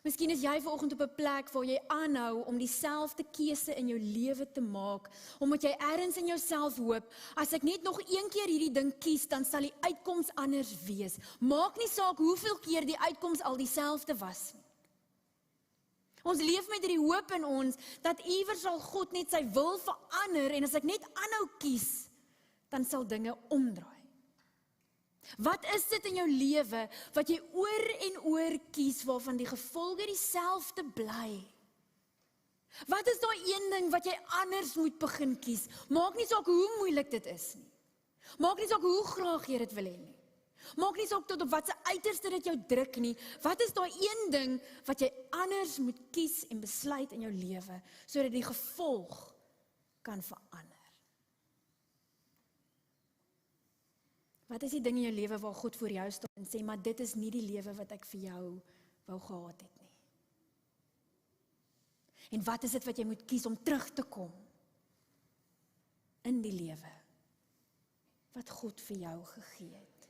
Miskien is jy vanoggend op 'n plek waar jy aanhou om dieselfde keuse in jou lewe te maak, omdat jy ergens in jouself hoop, as ek net nog een keer hierdie ding kies, dan sal die uitkoms anders wees. Maak nie saak hoeveel keer die uitkoms al dieselfde was nie. Ons leef met hierdie hoop in ons, dat iewers sal God net sy wil verander, en as ek net aanhou kies, dan sal dinge omdraai. Wat is dit in jou lewe wat jy oor en oor kies waarvan die gevolge dieselfde bly? Wat is daai een ding wat jy anders moet begin kies? Maak nie saak hoe moeilik dit is nie. Maak nie saak hoe graag jy dit wil hê nie. Maak nie saak tot op watse uiterste dit jou druk nie. Wat is daai een ding wat jy anders moet kies en besluit in jou lewe sodat die gevolg kan verander? Wat is die ding in jou lewe waar God voor jou staan en sê, maar dit is nie die lewe wat ek vir jou wou gehad het nie? En wat is dit wat jy moet kies om terug te kom in die lewe wat God vir jou gegee het?